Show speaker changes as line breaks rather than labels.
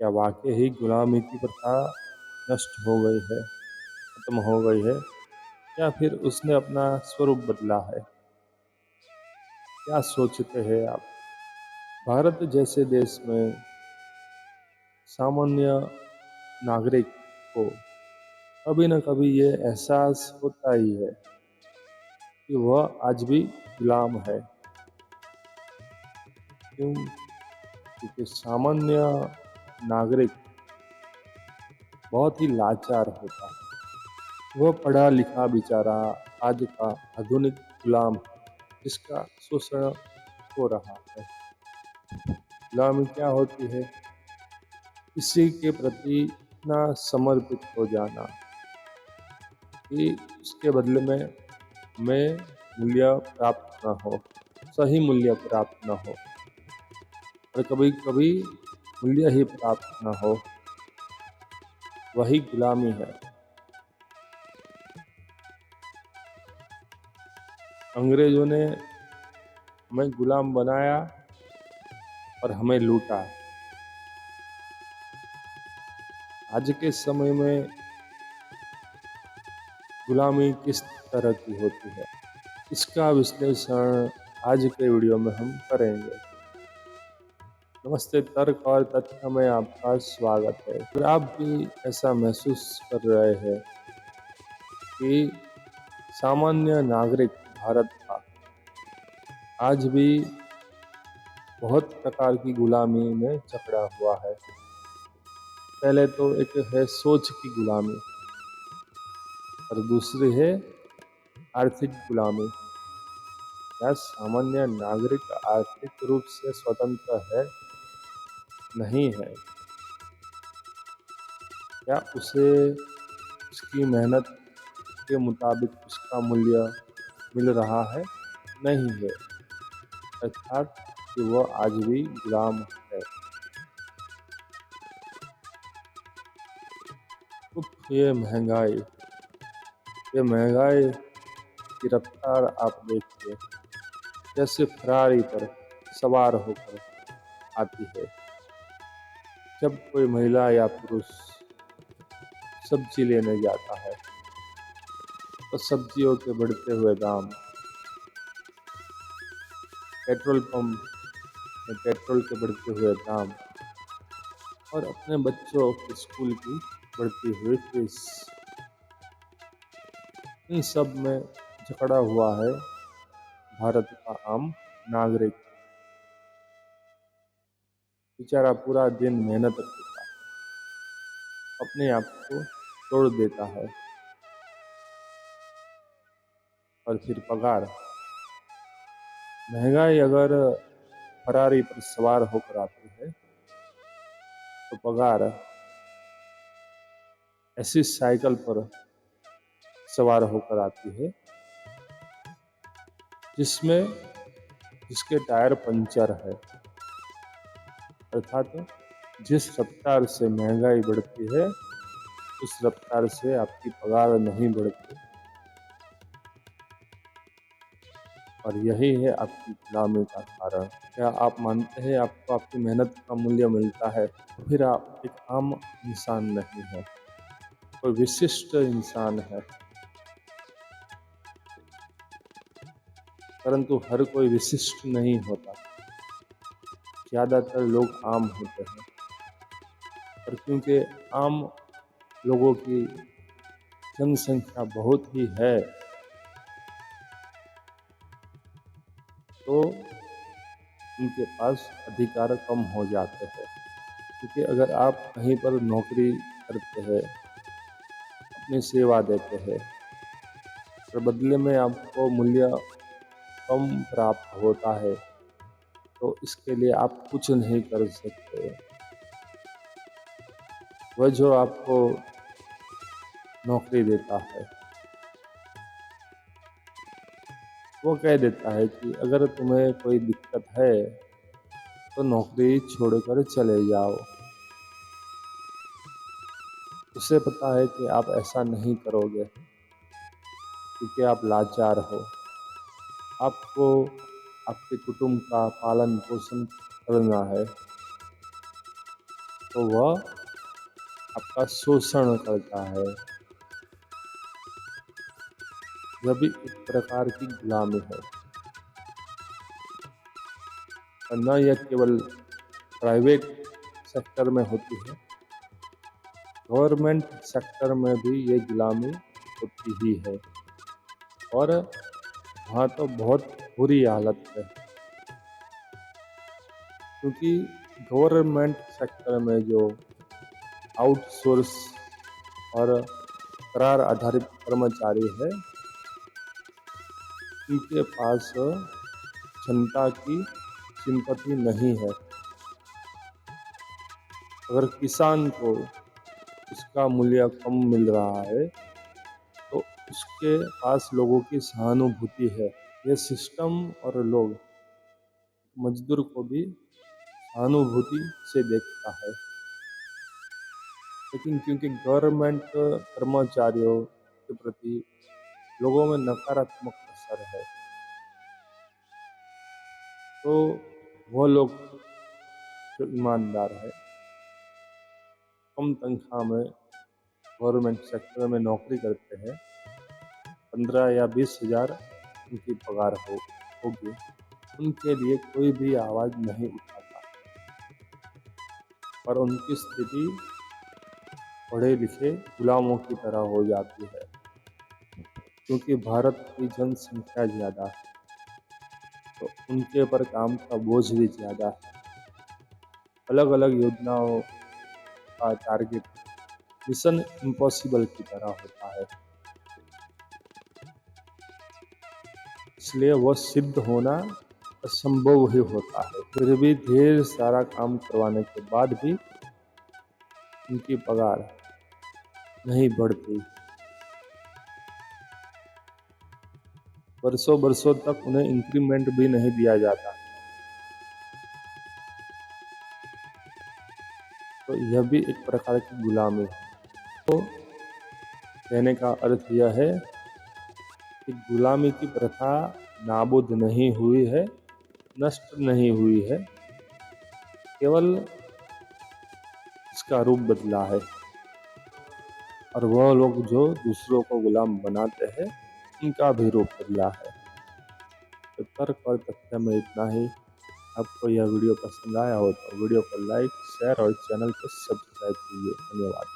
क्या वाकई ही गुलामी की प्रथा नष्ट हो गई है, खत्म हो गई है, या फिर उसने अपना स्वरूप बदला है? क्या सोचते हैं आप? भारत जैसे देश में सामान्य नागरिक को कभी न कभी ये एहसास होता ही है कि वह आज भी गुलाम है। क्यों? क्योंकि सामान्य नागरिक बहुत ही लाचार होता है। वह पढ़ा लिखा बेचारा आज का आधुनिक गुलाम है, जिसका शोषण हो रहा है। गुलामी क्या होती है? किसी के प्रति इतना समर्पित हो जाना कि उसके बदले में हमें मूल्य प्राप्त न हो, सही मूल्य प्राप्त न हो, और कभी कभी मूल्य ही प्राप्त न हो, वही गुलामी है। अंग्रेजों ने हमें गुलाम बनाया और हमें लूटा। आज के समय में गुलामी किस तरह की होती है, इसका विश्लेषण आज के वीडियो में हम करेंगे। नमस्ते, तर्क और तथ्य में आपका स्वागत है। अगर आप भी ऐसा महसूस कर रहे हैं कि सामान्य नागरिक भारत का आज भी बहुत प्रकार की गुलामी में जकड़ा हुआ है। पहले तो एक है सोच की गुलामी, और दूसरी है आर्थिक गुलामी। क्या सामान्य नागरिक आर्थिक रूप से स्वतंत्र है? नहीं है। क्या उसे उसकी मेहनत के मुताबिक उसका मूल्य मिल रहा है? नहीं है। अर्थात कि वह आज भी गुलाम है। उफ, ये महंगाई की रफ्तार आप देखिए, जैसे फरारी पर सवार होकर आती है। जब कोई महिला या पुरुष सब्जी लेने जाता है तो सब्जियों के बढ़ते हुए दाम, पेट्रोल पंप में पेट्रोल के बढ़ते हुए दाम, और अपने बच्चों के स्कूल की बढ़ती हुई फीस, इन सब में जकड़ा हुआ है भारत का आम नागरिक। बेचारा पूरा दिन मेहनत करता है, अपने आप को तोड़ देता है, और फिर पगार। महंगाई अगर फरारी पर सवार होकर आती है तो पगार ऐसी साइकिल पर सवार होकर आती है जिसके टायर पंचर है। अर्थात जिस रफ्तार से महंगाई बढ़ती है, उस रफ्तार से आपकी पगार नहीं बढ़ती, और यही है आपकी गुलामी का कारण। क्या आप मानते हैं आपको आपकी मेहनत का मूल्य मिलता है? तो फिर आप एक आम इंसान नहीं है, कोई विशिष्ट इंसान है। परंतु हर कोई विशिष्ट नहीं होता, ज़्यादातर लोग आम होते हैं। और क्योंकि आम लोगों की जनसंख्या बहुत ही है, तो उनके पास अधिकार कम हो जाते हैं। क्योंकि अगर आप कहीं पर नौकरी करते हैं, अपनी सेवा देते हैं, और बदले में आपको मूल्य कम प्राप्त होता है, तो इसके लिए आप कुछ नहीं कर सकते। वह जो आपको नौकरी देता है, वो कह देता है कि अगर तुम्हें कोई दिक्कत है तो नौकरी छोड़कर चले जाओ। उसे पता है कि आप ऐसा नहीं करोगे, क्योंकि आप लाचार हो। आपको आपके कुटुंब का पालन पोषण करना है, तो वह आपका शोषण करता है। यह भी एक प्रकार की गुलामी है। और न यह केवल प्राइवेट सेक्टर में होती है, गवर्नमेंट सेक्टर में भी ये गुलामी होती ही है। और वहाँ तो बहुत बुरी हालत है, क्योंकि गवर्नमेंट सेक्टर में जो आउटसोर्स और करार आधारित कर्मचारी है, उनके पास जनता की सिंपैथी नहीं है। अगर किसान को उसका मूल्य कम मिल रहा है तो उसके पास लोगों की सहानुभूति है। यह सिस्टम और लोग मजदूर को भी सहानुभूति से देखता है। लेकिन क्योंकि गवर्नमेंट कर्मचारियों के प्रति लोगों में नकारात्मक असर है, तो वो लोग जो ईमानदार है, कम तनख्वाह में गवर्नमेंट सेक्टर में नौकरी करते हैं, 15 या 20 हज़ार उनकी पगार होगी, उनके लिए कोई भी आवाज़ नहीं उठाता। और उनकी स्थिति पढ़े लिखे गुलामों की तरह हो जाती है, क्योंकि भारत की जनसंख्या ज़्यादा है तो उनके पर काम का बोझ भी ज़्यादा है। अलग अलग योजनाओं का टारगेट मिशन इम्पॉसिबल की तरह होता है, इसलिए वह सिद्ध होना असंभव ही होता है। फिर भी ढेर सारा काम करवाने के बाद भी उनकी पगार नहीं बढ़ती। वर्षों वर्षों तक उन्हें इंक्रीमेंट भी नहीं दिया जाता। तो यह भी एक प्रकार की गुलामी है। तो कहने का अर्थ यह है कि गुलामी की प्रथा नाबूद नहीं हुई है, नष्ट नहीं हुई है, केवल इसका रूप बदला है। और वह लोग जो दूसरों को गुलाम बनाते हैं, उनका भी रूप बदला है। तो तर्क और तथ्य में इतना ही। आपको यह वीडियो पसंद आया हो तो वीडियो को लाइक, शेयर और चैनल को सब्सक्राइब कीजिए। धन्यवाद।